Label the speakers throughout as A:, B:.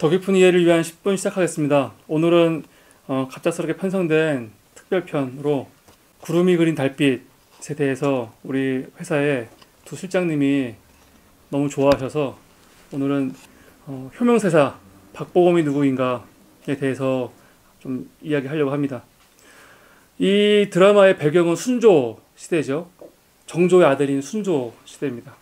A: 더 깊은 이해를 위한 10분 시작하겠습니다. 오늘은 갑작스럽게 편성된 특별편으로 구름이 그린 달빛에 대해서 우리 회사의 두 실장님이 너무 좋아하셔서 오늘은 효명세사 박보검이 누구인가에 대해서 좀 이야기하려고 합니다. 이 드라마의 배경은 순조 시대죠. 정조의 아들인 순조 시대입니다.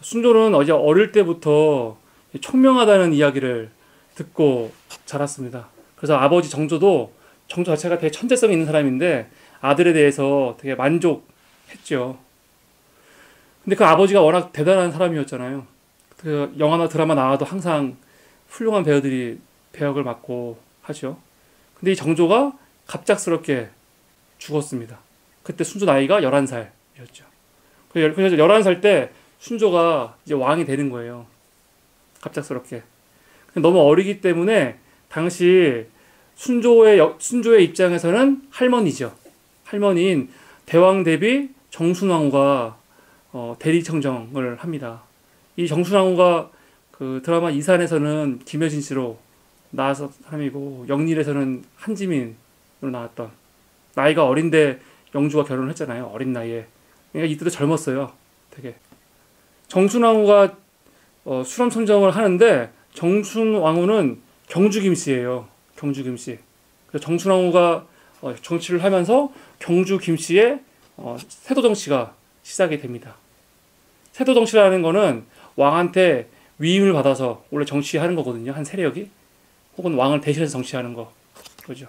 A: 순조는 어릴 때부터 총명하다는 이야기를 듣고 자랐습니다. 그래서 아버지 정조 자체가 되게 천재성이 있는 사람인데 아들에 대해서 되게 만족했죠. 근데 그 아버지가 워낙 대단한 사람이었잖아요. 그 영화나 드라마 나와도 항상 훌륭한 배우들이 배역을 맡고 하죠. 근데 이 정조가 갑작스럽게 죽었습니다. 그때 순조 나이가 11살이었죠. 그래서 11살 때 순조가 이제 왕이 되는 거예요. 갑작스럽게. 너무 어리기 때문에 당시 순조의 입장에서는 할머니죠. 할머니인 대왕 대비 정순왕후가 대리청정을 합니다. 이 정순왕후가 그 드라마 이산에서는 김여진 씨로 나왔던 사람이고 영릴에서는 한지민으로 나왔던, 나이가 어린데 영주가 결혼을 했잖아요. 어린 나이에. 그러니까 이때도 젊었어요. 되게. 정순왕후가 수람 선정을 하는데 정순왕후는 경주 김씨예요. 경주 김씨. 그래서 정순왕후가 정치를 하면서 경주 김씨의 세도 정치가 시작이 됩니다. 세도 정치라는 거는 왕한테 위임을 받아서 원래 정치하는 거거든요. 한 세력이. 혹은 왕을 대신해서 정치하는 거. 그죠.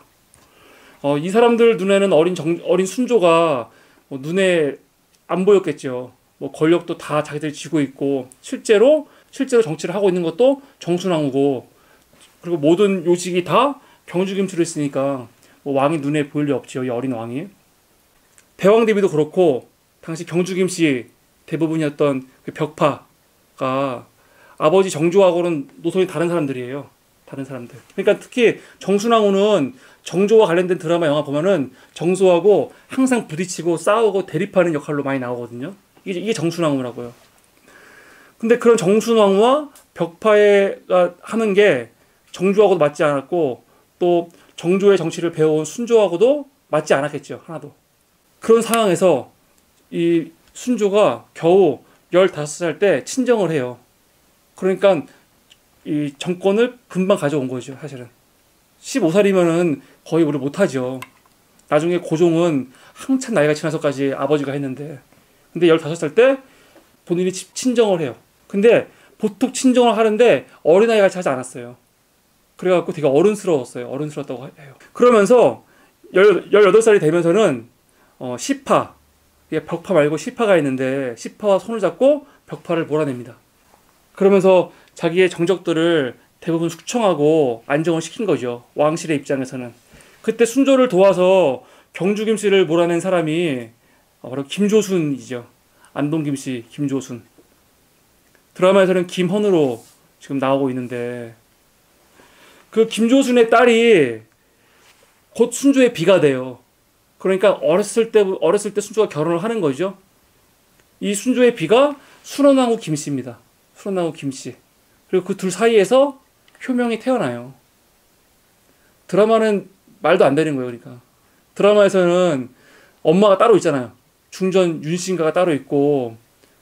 A: 이 사람들 눈에는 어린 순조가 눈에 안 보였겠죠. 권력도 다 자기들이 쥐고 있고 실제로 정치를 하고 있는 것도 정순왕후고, 그리고 모든 요직이 다 경주 김씨로 있으니까 왕이 눈에 보일 리 없죠. 이 어린 왕이. 대왕 대비도 그렇고 당시 경주 김씨 대부분이었던 그 벽파가 아버지 정조하고는 노선이 다른 사람들이에요. 다른 사람들. 그러니까 특히 정순왕후는 정조와 관련된 드라마 영화 보면은 정조하고 항상 부딪히고 싸우고 대립하는 역할로 많이 나오거든요. 이게 정순왕후라고요. 근데 그런 정순왕후와 벽파가 하는 게 정조하고도 맞지 않았고, 또 정조의 정치를 배워온 순조하고도 맞지 않았겠죠. 하나도. 그런 상황에서 이 순조가 겨우 15살 때 친정을 해요. 그러니까 이 정권을 금방 가져온 거죠. 사실은 15살이면은 거의 우리 못하죠. 나중에 고종은 한참 나이가 지나서까지 아버지가 했는데, 근데 15살 때 본인이 친정을 해요. 근데 보통 친정을 하는데 어린아이 같이 하지 않았어요. 그래갖고 되게 어른스러웠다고 해요. 그러면서 18살이 되면서는 시파, 벽파 말고 시파가 있는데 시파와 손을 잡고 벽파를 몰아냅니다. 그러면서 자기의 정적들을 대부분 숙청하고 안정을 시킨 거죠. 왕실의 입장에서는. 그때 순조를 도와서 경주 김씨를 몰아낸 사람이 바로 김조순이죠. 안동 김씨 김조순. 드라마에서는 김헌으로 지금 나오고 있는데, 그 김조순의 딸이 곧 순조의 비가 돼요. 그러니까 어렸을 때 순조가 결혼을 하는 거죠. 이 순조의 비가 순원왕후 김씨입니다. 순원왕후 김씨. 그리고 그 둘 사이에서 효명이 태어나요. 드라마는 말도 안 되는 거예요. 그러니까 드라마에서는 엄마가 따로 있잖아요. 중전 윤씨인가가 따로 있고,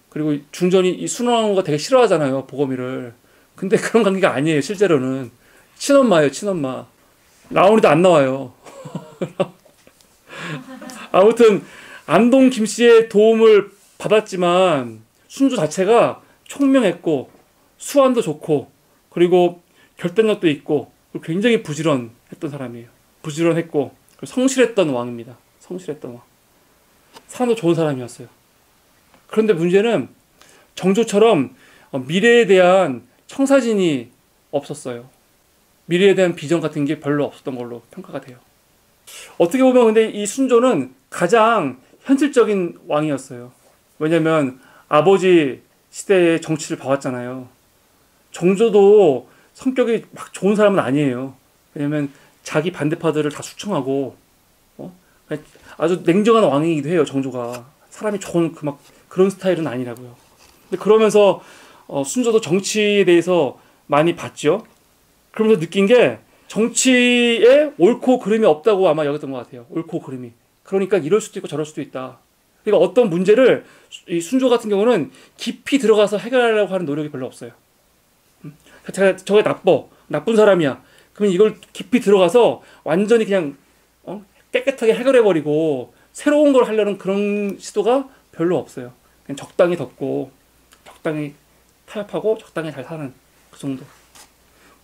A: 그리고 중전이 이 순원왕후가 되게 싫어하잖아요. 보검이를. 근데 그런 관계가 아니에요. 실제로는 친엄마예요. 친엄마. 나온이도 안 나와요. 아무튼 안동 김씨의 도움을 받았지만 순조 자체가 총명했고 수완도 좋고, 그리고 결단력도 있고, 그리고 굉장히 부지런했던 사람이에요. 부지런했고 성실했던 왕입니다. 성실했던 왕. 사람도 좋은 사람이었어요. 그런데 문제는 정조처럼 미래에 대한 청사진이 없었어요. 미래에 대한 비전 같은 게 별로 없었던 걸로 평가가 돼요. 어떻게 보면 근데 이 순조는 가장 현실적인 왕이었어요. 왜냐면 아버지 시대의 정치를 봐왔잖아요. 정조도 성격이 막 좋은 사람은 아니에요. 왜냐면 자기 반대파들을 다 숙청하고 아주 냉정한 왕이기도 해요. 정조가 사람이 좋은 그런 스타일은 아니라고요. 근데 그러면서 순조도 정치에 대해서 많이 봤죠. 그러면서 느낀 게 정치에 옳고 그름이 없다고 아마 여겼던 것 같아요. 옳고 그름이. 그러니까 이럴 수도 있고 저럴 수도 있다. 그러니까 어떤 문제를 이 순조 같은 경우는 깊이 들어가서 해결하려고 하는 노력이 별로 없어요. 저게 나쁜 사람이야. 그러면 이걸 깊이 들어가서 완전히 그냥 깨끗하게 해결해버리고 새로운 걸 하려는 그런 시도가 별로 없어요. 그냥 적당히 덮고 적당히 타협하고 적당히 잘 사는 그 정도.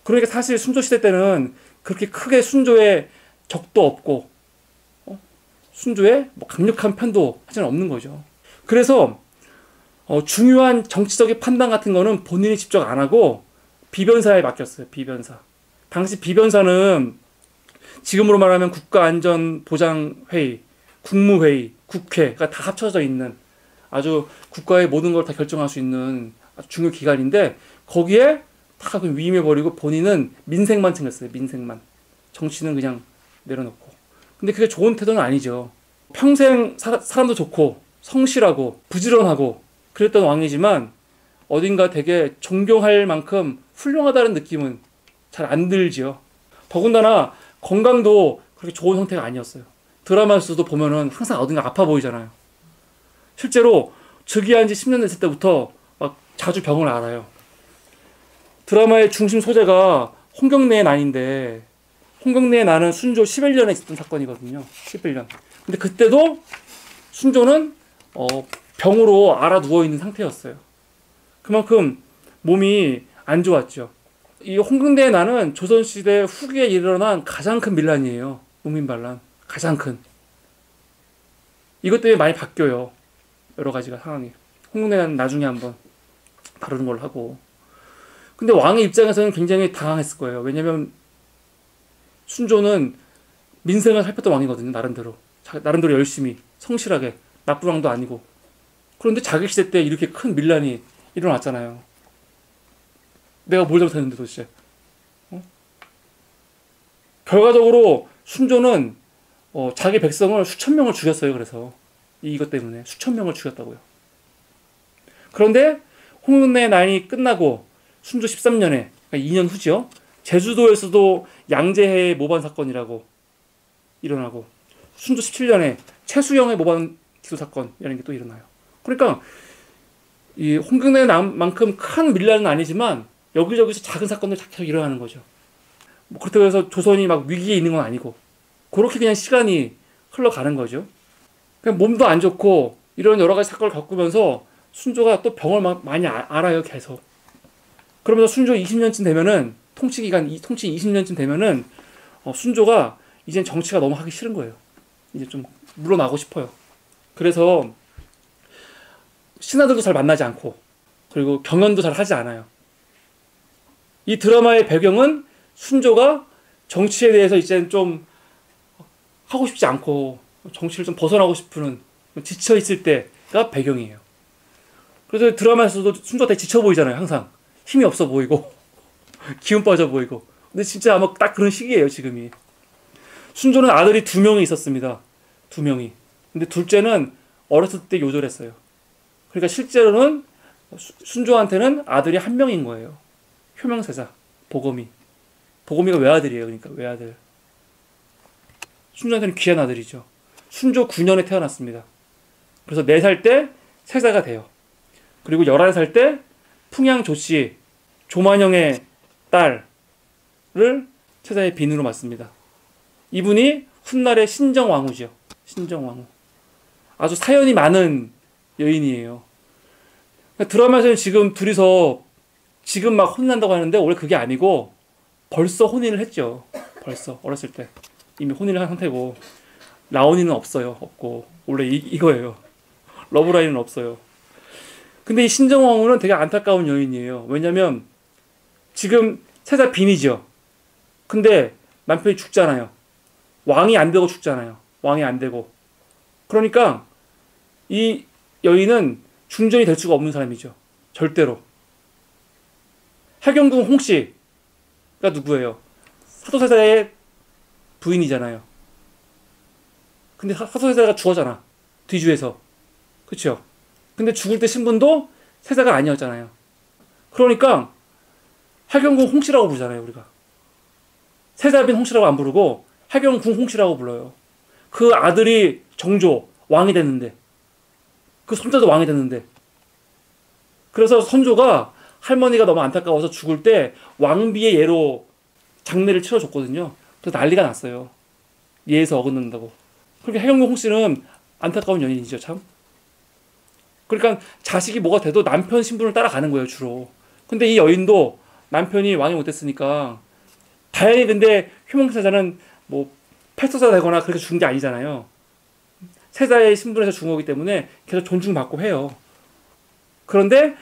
A: 그러니까 사실 순조 시대 때는 그렇게 크게 순조의 적도 없고 순조의 뭐 강력한 편도 사실은 없는 거죠. 그래서 중요한 정치적인 판단 같은 거는 본인이 직접 안 하고 비변사에 맡겼어요. 비변사. 당시 비변사는 지금으로 말하면 국가안전보장회의, 국무회의, 국회가 다 합쳐져 있는 아주 국가의 모든 걸 다 결정할 수 있는 아주 중요 기관인데 거기에 다 위임해버리고 본인은 민생만 챙겼어요. 민생만. 정치는 그냥 내려놓고. 근데 그게 좋은 태도는 아니죠. 평생 사람도 좋고 성실하고 부지런하고 그랬던 왕이지만 어딘가 되게 존경할 만큼 훌륭하다는 느낌은 잘 안 들지요. 더군다나 건강도 그렇게 좋은 상태가 아니었어요. 드라마에서도 보면은 항상 어딘가 아파 보이잖아요. 실제로 즉위한 지 10년 됐을 때부터 막 자주 병을 앓아요. 드라마의 중심 소재가 홍경래의 난인데 홍경래의 난은 순조 11년에 있었던 사건이거든요. 11년. 근데 그때도 순조는 병으로 앓아 누워있는 상태였어요. 그만큼 몸이 안 좋았죠. 이 홍경래의 난은 조선시대 후기에 일어난 가장 큰 밀란이에요. 농민반란. 가장 큰. 이것 때문에 많이 바뀌어요. 여러 가지가 상황이. 홍경래의 난은 나중에 한번 다루는 걸로 하고. 근데 왕의 입장에서는 굉장히 당황했을 거예요. 왜냐면 순조는 민생을 살폈던 왕이거든요. 나름대로. 나름대로 열심히 성실하게 나쁜 왕도 아니고. 그런데 자기 시대 때 이렇게 큰 밀란이 일어났잖아요. 내가 뭘 잘못했는데 도대체. 결과적으로 순조는 자기 백성을 수천 명을 죽였어요. 그래서 이것 때문에 수천 명을 죽였다고요. 그런데 홍경래의 난이 끝나고 순조 13년에 그러니까 2년 후죠. 제주도에서도 양재해의 모반 사건이라고 일어나고 순조 17년에 최수영의 모반 기소 사건이라는 게 또 일어나요. 그러니까 이 홍경래의 난만큼 큰 밀란은 아니지만 여기저기서 작은 사건들 계속 일어나는 거죠. 뭐 그렇다고 해서 조선이 막 위기에 있는 건 아니고 그렇게 그냥 시간이 흘러가는 거죠. 그냥 몸도 안 좋고 이런 여러 가지 사건을 겪으면서 순조가 또 병을 많이 앓아요. 계속. 그러면서 순조 20년쯤 되면은 통치 20년쯤 되면은 순조가 이젠 정치가 너무 하기 싫은 거예요. 이제 좀 물러나고 싶어요. 그래서 신하들도 잘 만나지 않고 그리고 경연도 잘 하지 않아요. 이 드라마의 배경은 순조가 정치에 대해서 이제 좀 하고 싶지 않고 정치를 좀 벗어나고 싶은 지쳐 있을 때가 배경이에요. 그래서 드라마에서도 순조가 되게 지쳐 보이잖아요. 항상 힘이 없어 보이고 기운 빠져 보이고. 근데 진짜 아마 딱 그런 시기예요. 지금이. 순조는 아들이 2명이 있었습니다. 2명이. 근데 둘째는 어렸을 때 요절했어요. 그러니까 실제로는 순조한테는 아들이 1명인 거예요. 효명세자 보검이. 보검이가 외아들이에요. 그러니까 외아들. 순조한테는 귀한 아들이죠. 순조 9년에 태어났습니다. 그래서 4살 때 세자가 돼요. 그리고 11살 때 풍양 조씨 조만영의 딸을 세자의 빈으로 맡습니다. 이분이 훗날의 신정왕후죠. 신정왕후. 아주 사연이 많은 여인이에요. 드라마에서는 지금 둘이서 지금 막 혼인한다고 하는데 원래 그게 아니고 벌써 혼인을 했죠. 벌써 어렸을 때 이미 혼인을 한 상태고 라온이는 없어요. 없고 원래 이거예요. 러브라인은 없어요. 근데 이 신정왕후는 되게 안타까운 여인이에요. 왜냐면 지금 세자 빈이죠. 근데 남편이 죽잖아요. 왕이 안 되고 죽잖아요. 왕이 안 되고. 그러니까 이 여인은 중전이 될 수가 없는 사람이죠. 절대로. 하경궁 홍씨가 누구예요? 사도세자의 부인이잖아요. 근데 사도세자가 죽었잖아. 뒤주에서. 그쵸? 근데 죽을 때 신분도 세자가 아니었잖아요. 그러니까 하경궁 홍씨라고 부르잖아요. 우리가. 세자빈 홍씨라고 안 부르고 해경궁 홍씨라고 불러요. 그 아들이 정조 왕이 됐는데, 그 손자도 왕이 됐는데, 그래서 선조가 할머니가 너무 안타까워서 죽을 때 왕비의 예로 장례를 치러줬거든요. 그래서 난리가 났어요. 예에서 어긋는다고. 그렇게 해경궁 홍씨는 안타까운 연인이죠, 참. 그러니까 자식이 뭐가 돼도 남편 신분을 따라가는 거예요, 주로. 근데 이 여인도 남편이 왕이 못됐으니까, 다행히 근데 효명세자는 뭐 패소사 되거나 그렇게 죽은 게 아니잖아요. 세자의 신분에서 죽은 거기 때문에 계속 존중받고 해요. 그런데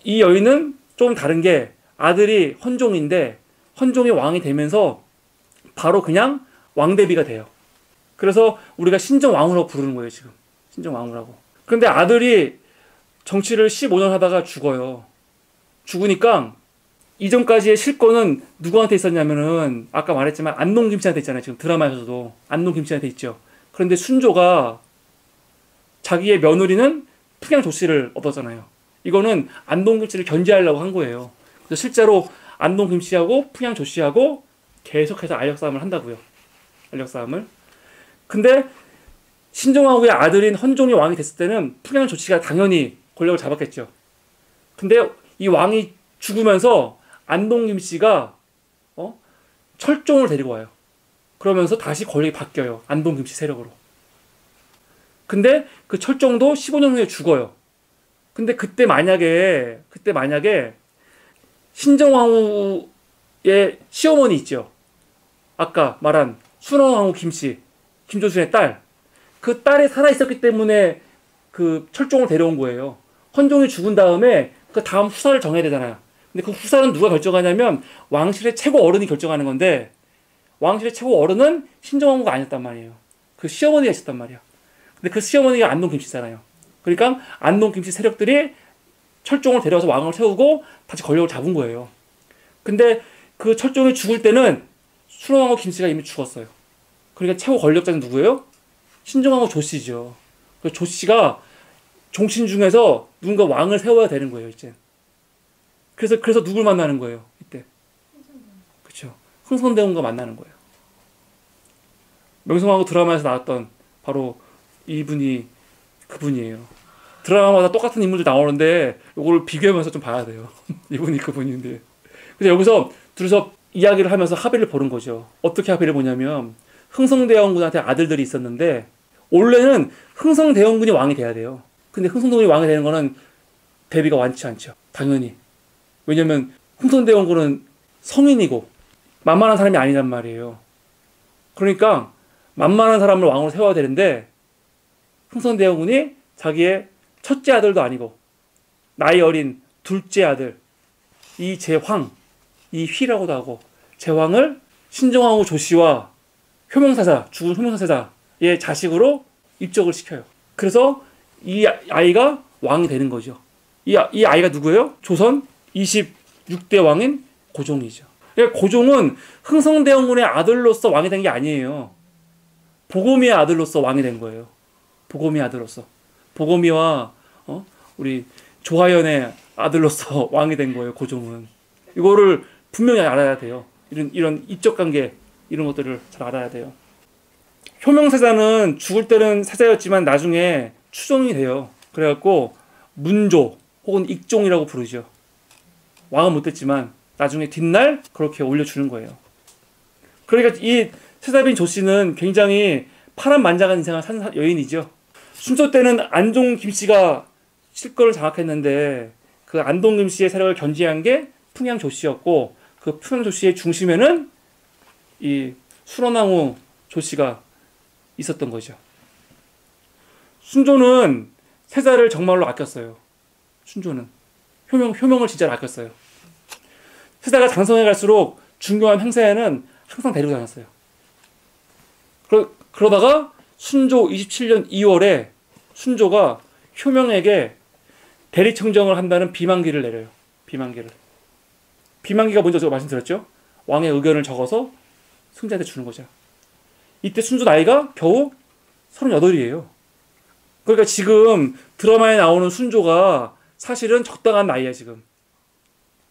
A: 이 여인은 좀 다른 게, 아들이 헌종인데 헌종이 왕이 되면서 바로 그냥 왕대비가 돼요. 그래서 우리가 신정왕후라고 부르는 거예요, 지금. 신정왕후라고. 그런데 아들이 정치를 15년 하다가 죽어요. 죽으니까 이전까지의 실권은 누구한테 있었냐면은, 아까 말했지만 안동 김씨한테 있잖아요. 지금 드라마에서도 안동 김씨한테 있죠. 그런데 순조가 자기의 며느리는 풍양 조씨를 얻었잖아요. 이거는 안동 김씨를 견제하려고 한 거예요. 그래서 실제로 안동 김씨하고 풍양 조씨하고 계속해서 알력 싸움을 한다고요. 알력 싸움을. 근데 신정왕후의 아들인 헌종이 왕이 됐을 때는 풍양 조씨가 당연히 권력을 잡았겠죠. 근데 이 왕이 죽으면서 안동 김씨가 철종을 데리고 와요. 그러면서 다시 권력이 바뀌어요. 안동 김씨 세력으로. 근데 그 철종도 15년 후에 죽어요. 근데 그때 만약에 신정왕후의 시어머니 있죠. 아까 말한 순원왕후 김씨, 김조순의 딸. 그 딸이 살아있었기 때문에 그 철종을 데려온 거예요. 헌종이 죽은 다음에 그 다음 후사를 정해야 되잖아요. 근데 그 후사는 누가 결정하냐면 왕실의 최고 어른이 결정하는 건데, 왕실의 최고 어른은 신정왕후가 아니었단 말이에요. 그 시어머니가 있었단 말이야. 근데 그 시어머니가 안동 김씨잖아요. 그러니까 안동 김씨 세력들이 철종을 데려와서 왕을 세우고 다시 권력을 잡은 거예요. 근데 그 철종이 죽을 때는 순원왕후 김씨가 이미 죽었어요. 그러니까 최고 권력자는 누구예요? 신정왕후 조씨죠. 그 조씨가 종신 중에서 누군가 왕을 세워야 되는 거예요, 이제. 그래서 누굴 만나는 거예요, 이때. 그렇죠. 흥선대원과 만나는 거예요. 명성황후 드라마에서 나왔던 바로 이분이 그분이에요. 드라마마다 똑같은 인물들 나오는데 이걸 비교하면서 좀 봐야 돼요. 이분이 그분인데. 그래서 여기서 둘이서 이야기를 하면서 합의를 보는 거죠. 어떻게 합의를 보냐면, 흥성대원군한테 아들들이 있었는데 원래는 흥성대원군이 왕이 돼야 돼요. 근데 흥성대원군이 왕이 되는 거는 대비가 많지 않죠. 당연히. 왜냐면 흥성대원군은 성인이고 만만한 사람이 아니란 말이에요. 그러니까 만만한 사람을 왕으로 세워야 되는데, 흥성대원군이 자기의 첫째 아들도 아니고 나이 어린 둘째 아들 이 제황, 이 휘라고도 하고 제황을 신정왕후 조씨와 효명사사, 죽은 효명사사의 자식으로 입적을 시켜요. 그래서 이 아이가 왕이 되는 거죠. 이 아이가 누구예요? 조선 26대 왕인 고종이죠. 그러니까 고종은 흥성대원군의 아들로서 왕이 된 게 아니에요. 보고미의 아들로서 왕이 된 거예요. 보고미 아들로서. 보고미와 우리 조하연의 아들로서 왕이 된 거예요, 고종은. 이거를 분명히 알아야 돼요. 이런 입적 관계, 이런 것들을 잘 알아야 돼요. 효명세자는 죽을 때는 세자였지만 나중에 추종이 돼요. 그래갖고 문조 혹은 익종이라고 부르죠. 왕은 못됐지만 나중에 뒷날 그렇게 올려주는 거예요. 그러니까 이 세자빈 조씨는 굉장히 파란만장한 인생을 산 여인이죠. 순조 때는 안동 김씨가 실권을 장악했는데, 그 안동 김씨의 세력을 견제한 게 풍양 조씨였고, 그 풍양 조씨의 중심에는 이 순원왕후 조씨가 있었던 거죠. 순조는 세자를 정말로 아꼈어요. 순조는 효명을 진짜 아꼈어요. 세자가 장성해 갈수록 중요한 행사에는 항상 데리고 다녔어요. 그러다가 순조 27년 2월에 순조가 효명에게 대리청정을 한다는 비만기를 내려요. 비만기가 뭔지 제가 말씀드렸죠? 왕의 의견을 적어서 승자한테 주는 거죠. 이때 순조 나이가 겨우 38이에요. 그러니까 지금 드라마에 나오는 순조가 사실은 적당한 나이야, 지금.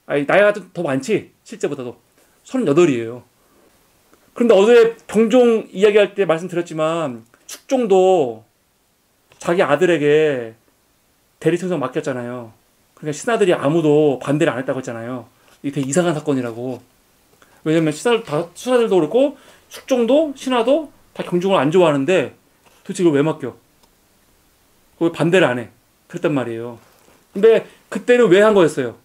A: 아니, 나이가 더 많지? 실제보다도. 38이에요. 그런데 어제 경종 이야기할 때 말씀드렸지만 축종도 자기 아들에게 대리청정 맡겼잖아요. 그러니까 신하들이 아무도 반대를 안 했다고 했잖아요. 이게 되게 이상한 사건이라고. 왜냐면 신하들도 그렇고 축종도 신하도 다 경종을 안 좋아하는데 도대체 이걸 왜 맡겨? 왜 반대를 안 해? 그랬단 말이에요. 근데 그때는 왜 한 거였어요?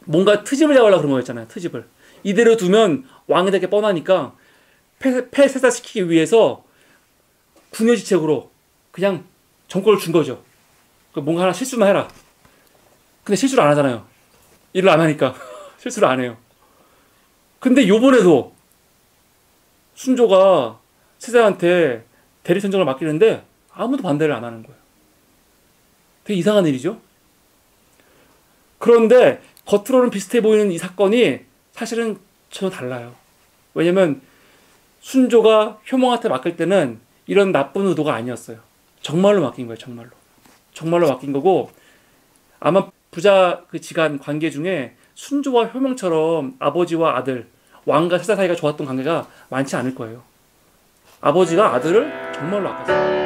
A: 뭔가 트집을 잡으려고 그런 거였잖아요. 트집을. 이대로 두면 왕이 되게 뻔하니까 폐쇄사시키기 위해서 궁여지책으로 그냥 정권을 준 거죠. 뭔가 하나 실수만 해라. 근데 실수를 안 하잖아요. 일을 안 하니까. 실수를 안 해요. 근데 요번에도 순조가 세자한테 대리선정을 맡기는데 아무도 반대를 안 하는 거예요. 되게 이상한 일이죠. 그런데 겉으로는 비슷해 보이는 이 사건이 사실은 전혀 달라요. 왜냐면 순조가 효몽한테 맡길 때는 이런 나쁜 의도가 아니었어요. 정말로 맡긴 거예요. 정말로. 정말로 맡긴 거고 아마 부자 그 지간 관계 중에 순조와 효몽처럼 아버지와 아들, 왕과 세자 사이가 좋았던 관계가 많지 않을 거예요. 아버지가 아들을 정말로 아꼈어요.